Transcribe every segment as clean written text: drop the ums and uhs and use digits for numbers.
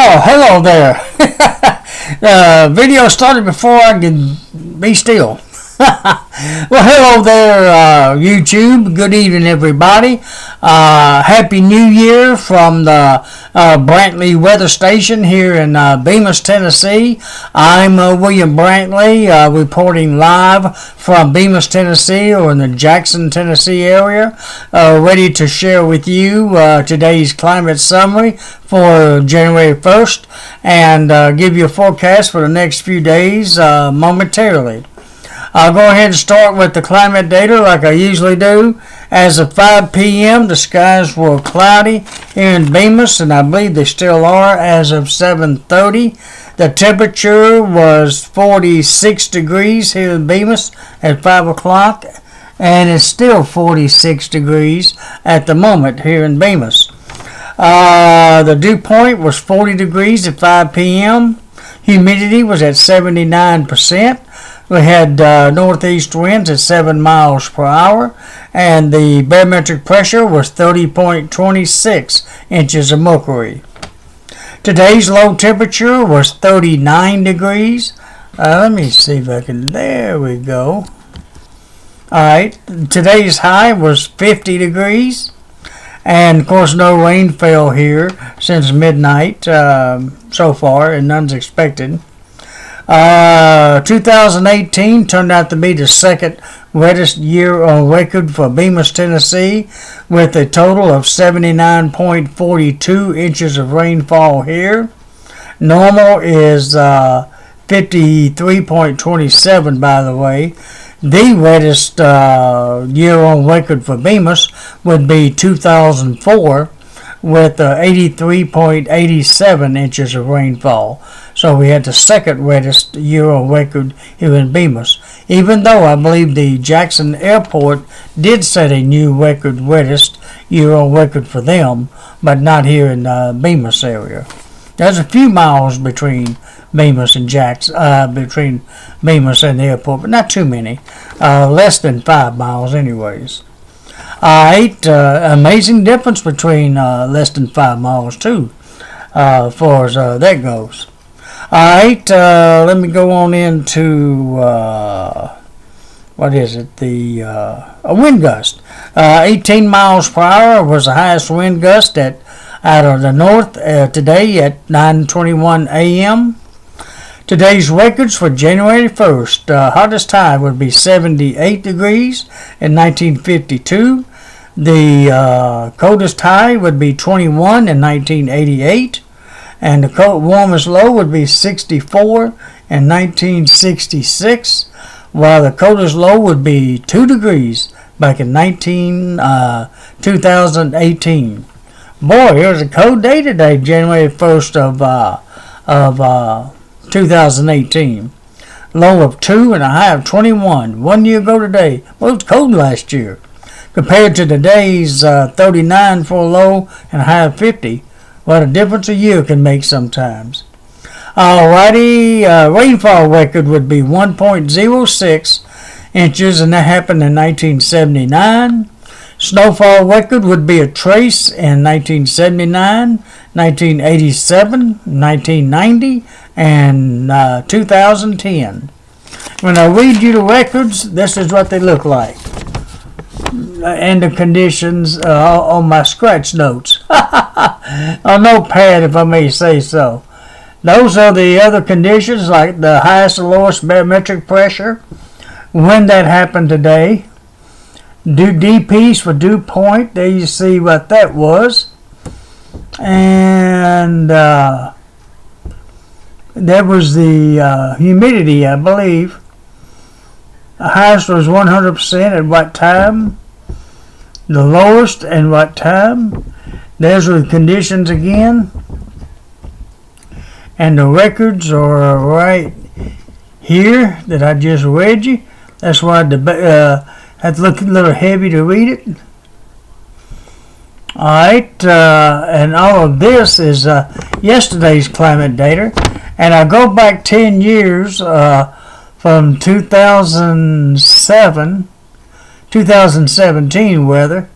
Oh, hello there. Video started before I could be still. Well, hello there, YouTube. Good evening, everybody. Happy New Year from the Brantley Weather Station here in Bemis, Tennessee. I'm William Brantley, reporting live from Bemis, Tennessee, or in the Jackson, Tennessee area, ready to share with you today's climate summary for January 1st and give you a forecast for the next few days momentarily. I'll go ahead and start with the climate data like I usually do. As of 5 p.m., the skies were cloudy here in Bemis, and I believe they still are as of 7:30. The temperature was 46 degrees here in Bemis at 5 o'clock, and it's still 46 degrees at the moment here in Bemis. The dew point was 40 degrees at 5 p.m. Humidity was at 79%. We had northeast winds at 7 miles per hour, and the barometric pressure was 30.26 inches of mercury. Today's low temperature was 39 degrees. Let me see if I can, there we go. Alright, today's high was 50 degrees. And of course no rain fell here since midnight so far, and none's expected. 2018 turned out to be the second wettest year on record for Bemis, Tennessee, with a total of 79.42 inches of rainfall here. Normal is 53.27, by the way. The wettest year on record for Bemis would be 2004 with 83.87 inches of rainfall. So we had the second wettest year on record here in Bemis, even though I believe the Jackson Airport did set a new record wettest year on record for them, but not here in the Bemis area. There's a few miles between Bemis and between Bemis and the airport, but not too many. Less than 5 miles anyways. Alright, amazing difference between less than 5 miles too, as far as that goes. Alright, let me go on into, what is it, a wind gust. 18 miles per hour was the highest wind gust out of the north today at 9:21 a.m. Today's records for January 1st, hottest high would be 78 degrees in 1952. The coldest high would be 21 in 1988. And the warmest low would be 64 in 1966. While the coldest low would be 2 degrees back in 2018. Boy, it was a cold day today, January 1st of 2018. Low of 2 and a high of 21. 1 year ago today. Well, it was cold last year. Compared to today's 39 for a low and a high of 50. What a difference a year can make sometimes. Alrighty, rainfall record would be 1.06 inches, and that happened in 1979. Snowfall record would be a trace in 1979, 1987, 1990, and 2010. When I read you the records, this is what they look like. And the conditions on my scratch notes. On notepad, if I may say so. Those are the other conditions, like the highest and lowest barometric pressure, when that happened today. DPs for dew point, there you see what that was. And there was the humidity, I believe. The highest was 100% at what time? The lowest and what time? There's the conditions again. And the records are right here that I just read you. That's why I had to look a little heavy to read it. Alright, and all of this is yesterday's climate data. And I go back 10 years from 2017 weather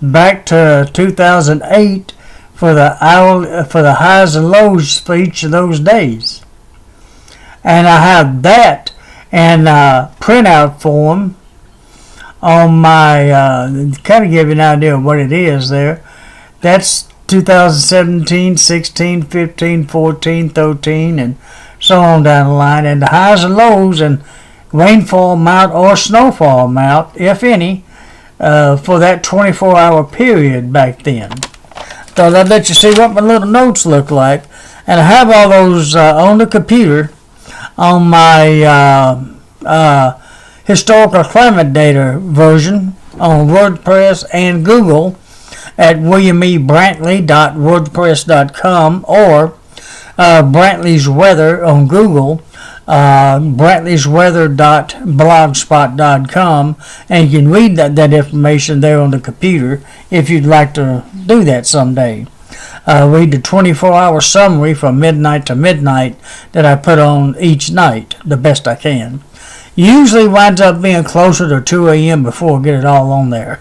back to 2008 for the highs and lows for each of those days. And I have that and printout form on my, kind of give you an idea of what it is there. That's 2017, 16, 15, 14, 13, and so on down the line. And the highs and lows and rainfall amount or snowfall amount, if any, for that 24-hour period back then. Thought I'd let you see what my little notes look like. And I have all those on the computer on my historical climate data version on WordPress and Google at williamebrantley.wordpress.com or Brantley's Weather on Google, brantley'sweather.blogspot.com, and you can read that information there on the computer if you'd like to do that someday. Read the 24-hour summary from midnight to midnight that I put on each night the best I can. Usually winds up being closer to 2 a.m. before I get it all on there.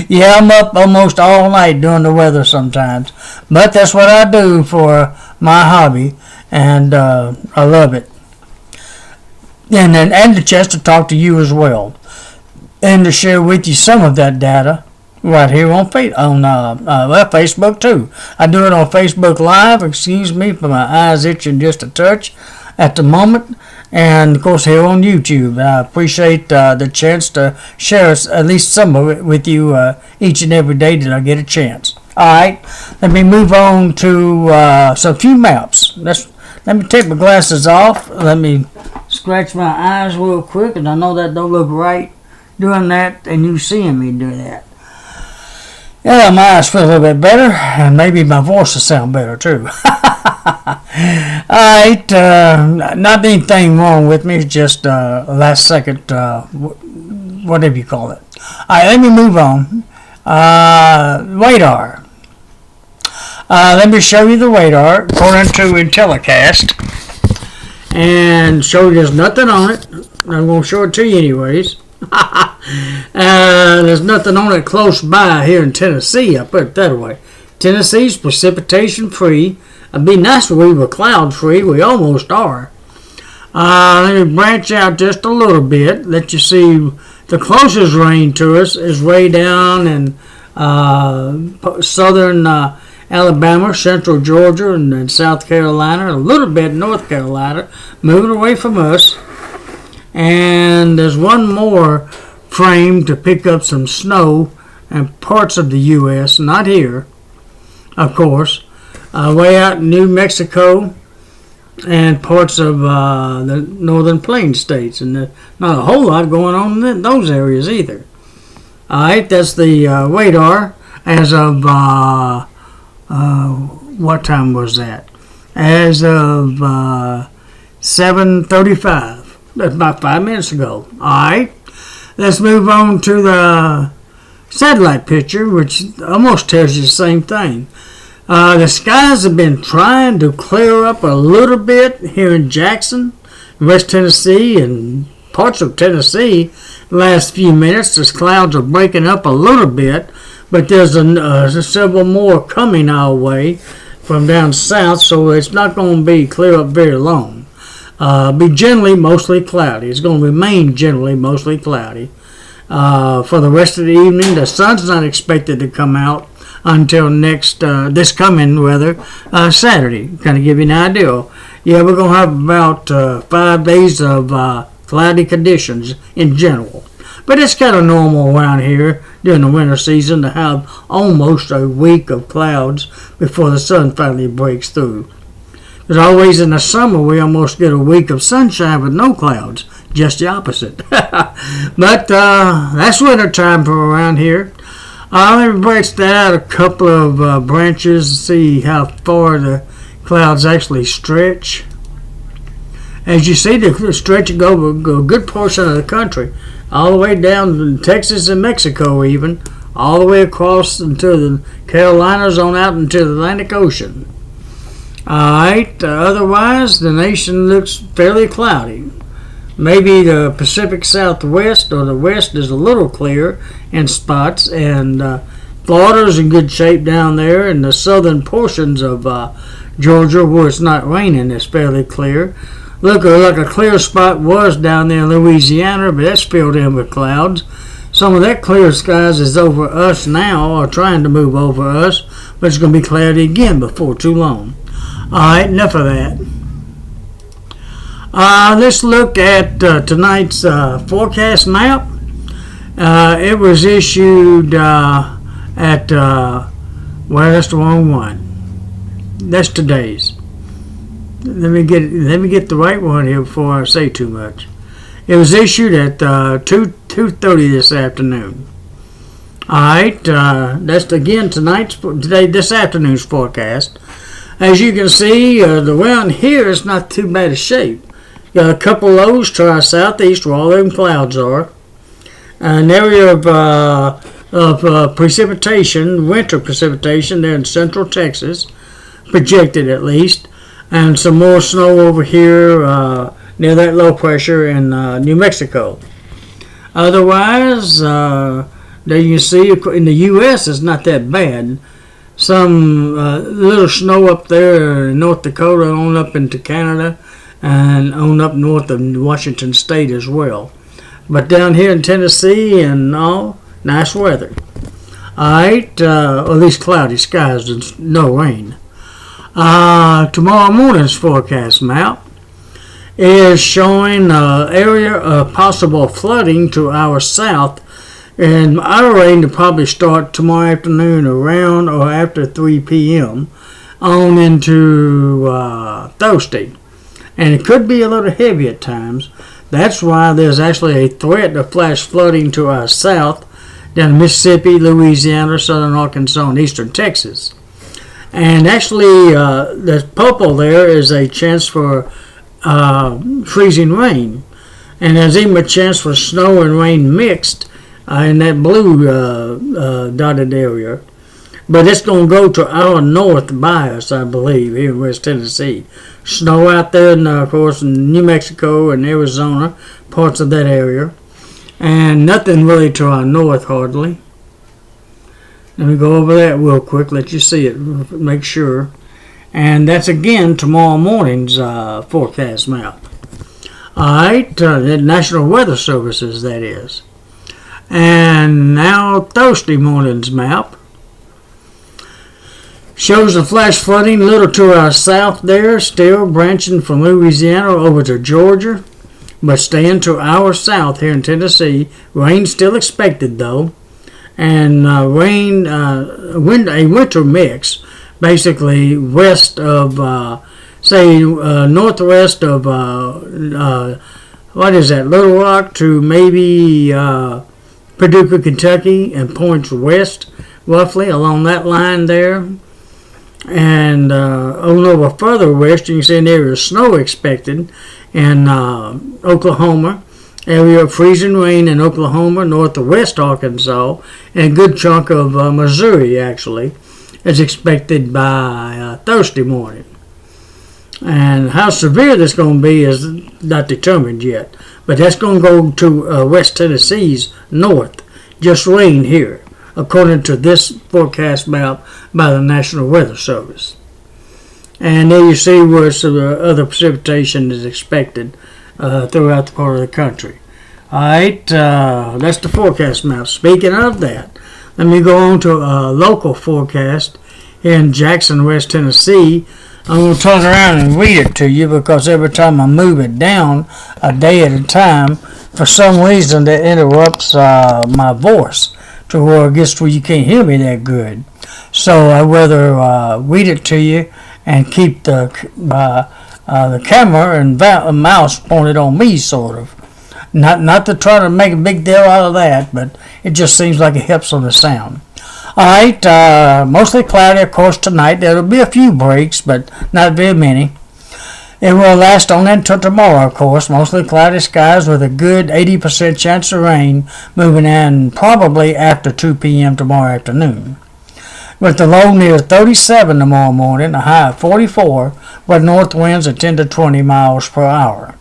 Yeah, I'm up almost all night doing the weather sometimes. But that's what I do for my hobby, and I love it. And the chance to talk to you as well. And to share with you some of that data right here on Facebook too. I do it on Facebook Live. Excuse me for my eyes itching just a touch at the moment. And of course here on YouTube. I appreciate the chance to share at least some of it with you each and every day that I get a chance. Alright, let me move on to some few maps. Let me take my glasses off. Let me scratch my eyes real quick, and I know that don't look right doing that and you seeing me do that. Yeah, my eyes feel a little bit better, and maybe my voice will sound better too. Alright, not anything wrong with me, it's just last second, whatever you call it. Alright, let me move on. Radar. Let me show you the radar according to Intellicast, and show you there's nothing on it. I'm going to show it to you anyways. There's nothing on it close by here in Tennessee, I put it that way. Tennessee's precipitation free. It'd be nice if we were cloud free. We almost are. Let me branch out just a little bit. Let you see the closest rain to us is way down in southern Alabama, central Georgia, and South Carolina, a little bit North Carolina, moving away from us. And there's one more frame to pick up some snow in parts of the U.S., not here, of course, way out in New Mexico and parts of the northern plains states. And not a whole lot going on in those areas either. Alright, that's the radar as of, what time was that? As of 7:35. That's about 5 minutes ago. Alright, let's move on to the satellite picture, which almost tells you the same thing. The skies have been trying to clear up a little bit here in Jackson, West Tennessee, and parts of Tennessee. The last few minutes, the clouds are breaking up a little bit, but there's several more coming our way from down south, so it's not going to be clear up very long. Be generally mostly cloudy. It's going to remain generally mostly cloudy. For the rest of the evening, the sun's not expected to come out until this coming Saturday. Kind of give you an idea. Yeah, we're going to have about 5 days of cloudy conditions in general. But it's kind of normal around here during the winter season to have almost a week of clouds before the sun finally breaks through. As always in the summer, we almost get a week of sunshine with no clouds. Just the opposite. But that's winter time for around here. Let me branch that out a couple of branches to see how far the clouds actually stretch. As you see, they stretch and go a good portion of the country, all the way down to Texas and Mexico even, all the way across into the Carolinas on out into the Atlantic Ocean. Alright, otherwise the nation looks fairly cloudy. Maybe the Pacific Southwest or the West is a little clear in spots, and Florida's in good shape down there, and the southern portions of Georgia, where it's not raining, is fairly clear. Look like a clear spot was down there in Louisiana, but that's filled in with clouds. Some of that clear skies is over us now, or trying to move over us, but it's going to be cloudy again before too long. Alright, enough of that. Let's look at tonight's forecast map. It was issued well, that's the wrong one. That's today's. Let me get the right one here before I say too much. It was issued at 2:30 this afternoon. Alright, that's again this afternoon's forecast. As you can see, around here it's not too bad a shape. Got a couple lows to our southeast where all them clouds are. An area of precipitation, winter precipitation there in central Texas, projected at least, and some more snow over here near that low pressure in New Mexico. Otherwise, there you see in the U.S. it's not that bad. Some little snow up there in North Dakota, on up into Canada, and on up north of Washington State as well. But down here in Tennessee and all, nice weather. Alright, at least cloudy skies and no rain. Tomorrow morning's forecast map is showing an area of possible flooding to our south, and our rain will probably start tomorrow afternoon around or after 3 p.m. on into Thursday, and it could be a little heavy at times. That's why there's actually a threat of flash flooding to our south down in Mississippi, Louisiana, southern Arkansas, and eastern Texas. And actually, the purple there is a chance for freezing rain. And there's even a chance for snow and rain mixed in that blue dotted area. But it's going to go to our north bias, I believe, here in West Tennessee. Snow out there, and of course, in New Mexico and Arizona, parts of that area. And nothing really to our north, hardly. Let me go over that real quick, let you see it, make sure. And that's again tomorrow morning's forecast map. Alright, the National Weather Services, that is. And now Thursday morning's map shows the flash flooding a little to our south there, still branching from Louisiana over to Georgia, but staying to our south here in Tennessee. Rain still expected though. And rain, a winter mix, basically west of, northwest of, what is that, Little Rock to maybe Paducah, Kentucky, and points west, roughly, along that line there. And on over further west, you can see an area of snow expected in Oklahoma. Area of freezing rain in Oklahoma, north of west Arkansas, and a good chunk of Missouri, actually, is expected by Thursday morning. And how severe this is going to be is not determined yet, but that's going to go to West Tennessee's north, just rain here, according to this forecast map by the National Weather Service. And there you see where some other precipitation is expected throughout the part of the country. Alright, that's the forecast map. Speaking of that, let me go on to a local forecast here in Jackson, West Tennessee. I'm going to turn around and read it to you because every time I move it down a day at a time, for some reason that interrupts my voice to where it gets to where you can't hear me that good. So I'd rather read it to you and keep the camera and mouse pointed on me, sort of. Not to try to make a big deal out of that, but it just seems like it helps on the sound. Alright, mostly cloudy, of course, tonight. There will be a few breaks, but not very many. It will last on until tomorrow, of course. Mostly cloudy skies with a good 80% chance of rain moving in probably after 2 p.m. tomorrow afternoon. With the low near 37 tomorrow morning, a high of 44, with north winds at 10 to 20 miles per hour.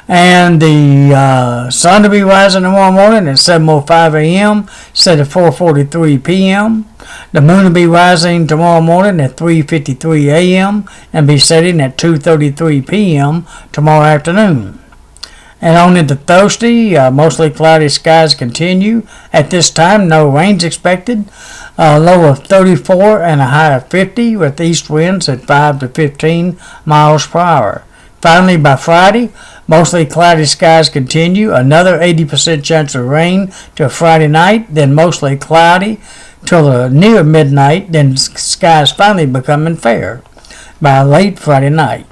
And the sun will be rising tomorrow morning at 7:05 a.m. instead of 4:43 p.m. The moon will be rising tomorrow morning at 3:53 a.m. and be setting at 2:33 p.m. tomorrow afternoon. And on into Thursday, mostly cloudy skies continue. At this time, no rains expected. Low of 34 and a high of 50 with east winds at 5 to 15 miles per hour. Finally, by Friday, mostly cloudy skies continue. Another 80% chance of rain till Friday night, then mostly cloudy till near midnight, then skies finally becoming fair by late Friday night.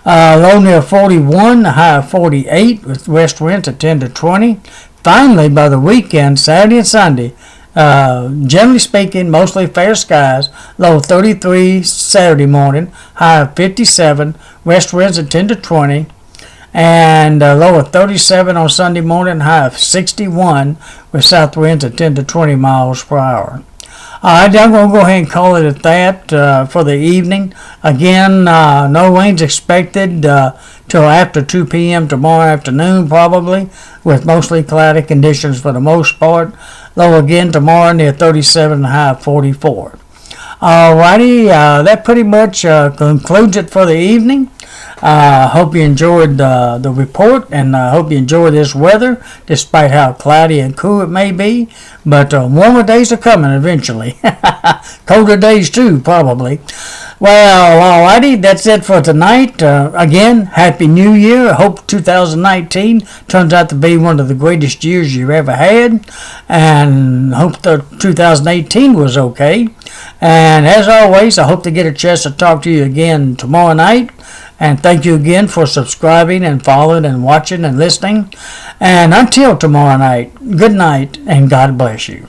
Low near 41, high of 48 with west winds at 10 to 20. Finally, by the weekend, Saturday and Sunday, generally speaking, mostly fair skies. Low 33 Saturday morning, high of 57, west winds at 10 to 20. And low of 37 on Sunday morning, high of 61 with south winds at 10 to 20 miles per hour. Alright, I'm going to go ahead and call it at that for the evening. Again, no rains expected till after 2 p.m. tomorrow afternoon probably, with mostly cloudy conditions for the most part. Low again tomorrow near 37 and high of 44. Alrighty, that pretty much concludes it for the evening. Hope you enjoyed the report, and I hope you enjoy this weather, despite how cloudy and cool it may be. But warmer days are coming eventually. Colder days too, probably. Well, alrighty, that's it for tonight. Again, Happy New Year. I hope 2019 turns out to be one of the greatest years you've ever had, and hope the 2018 was okay. And as always, I hope to get a chance to talk to you again tomorrow night. And thank you again for subscribing and following and watching and listening. And until tomorrow night, good night and God bless you.